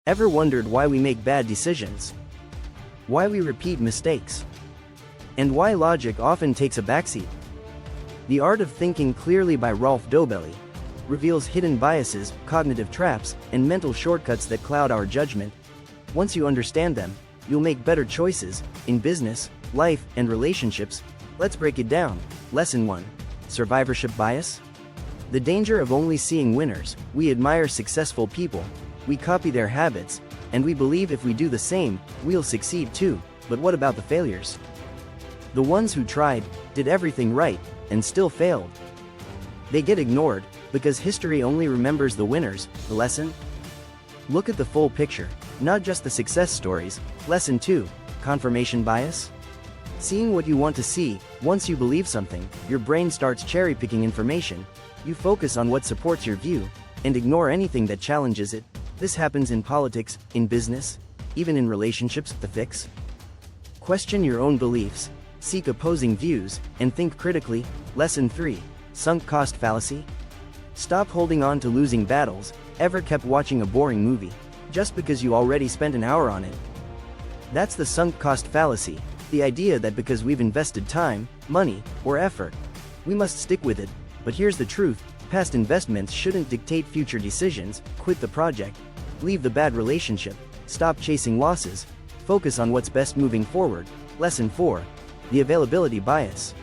Ever wondered why we make bad decisions? Why we repeat mistakes? And why logic often takes a backseat? The Art of Thinking Clearly by Rolf Dobelli reveals hidden biases, cognitive traps, and mental shortcuts that cloud our judgment. Once you understand them, you'll make better choices in business, life, and relationships. Let's break it down. Lesson 1. Survivorship bias. The danger of only seeing winners. We admire successful people, we copy their habits, and we believe if we do the same, we'll succeed too. But what about the failures? The ones who tried, did everything right, and still failed. They get ignored, because history only remembers the winners. The lesson? Look at the full picture, not just the success stories. Lesson 2. Confirmation bias. Seeing what you want to see. Once you believe something, your brain starts cherry-picking information. You focus on what supports your view, and ignore anything that challenges it. This happens in politics, in business, even in relationships. The fix? Question your own beliefs, seek opposing views, and think critically. Lesson 3. Sunk cost fallacy. Stop holding on to losing battles. Ever kept watching a boring movie just because you already spent an hour on it? That's the sunk cost fallacy, the idea that because we've invested time, money, or effort, we must stick with it. But here's the truth, past investments shouldn't dictate future decisions. Quit the project, leave the bad relationship, stop chasing losses, focus on what's best moving forward. Lesson 4. The availability bias.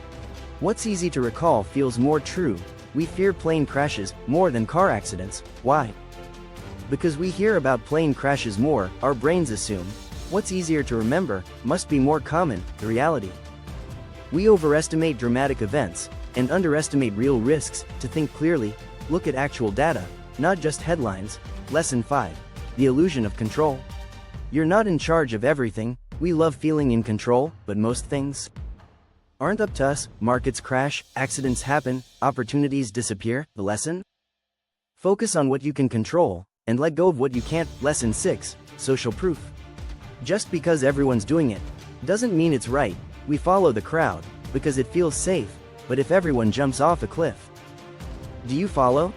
What's easy to recall feels more true. We fear plane crashes more than car accidents. Why? Because we hear about plane crashes more, our brains assume what's easier to remember must be more common. The reality? We overestimate dramatic events and underestimate real risks. To think clearly, look at actual data, not just headlines. Lesson 5. The illusion of control. You're not in charge of everything. We love feeling in control, but most things aren't up to us. Markets crash, accidents happen, opportunities disappear. The lesson? Focus on what you can control, and let go of what you can't. Lesson 6. Social proof. Just because everyone's doing it doesn't mean it's right. We follow the crowd because it feels safe, but if everyone jumps off a cliff, do you follow?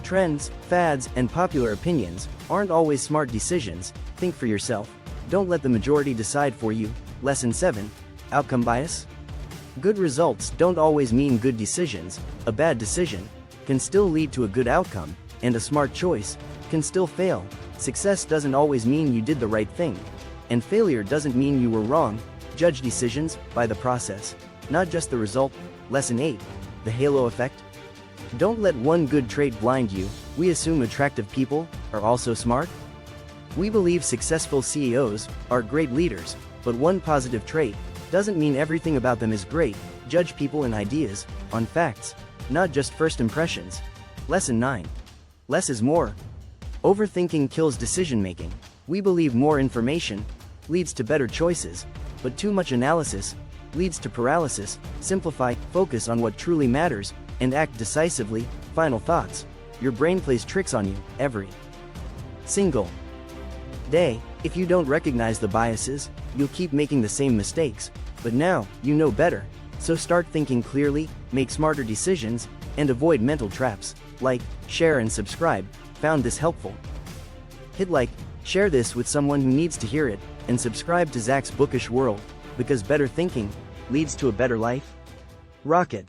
Trends, fads, and popular opinions aren't always smart decisions. Think for yourself. Don't let the majority decide for you. Lesson 7. Outcome bias. Good results don't always mean good decisions. A bad decision can still lead to a good outcome, and a smart choice can still fail. Success doesn't always mean you did the right thing, and failure doesn't mean you were wrong. Judge decisions by the process, not just the result. Lesson 8. The halo effect. Don't let one good trait blind you. We assume attractive people are also smart. We believe successful CEOs are great leaders, but one positive trait doesn't mean everything about them is great. Judge people and ideas on facts, not just first impressions. Lesson 9. Less is more. Overthinking kills decision-making. We believe more information leads to better choices, but too much analysis leads to paralysis. Simplify, focus on what truly matters, and act decisively. Final thoughts. Your brain plays tricks on you every single day. If you don't recognize the biases, you'll keep making the same mistakes. But now, you know better. So start thinking clearly, make smarter decisions, and avoid mental traps. Like, share and subscribe. Found this helpful? Hit like, share this with someone who needs to hear it, and subscribe to Zach's Bookish World, because better thinking leads to a better life. Rocket.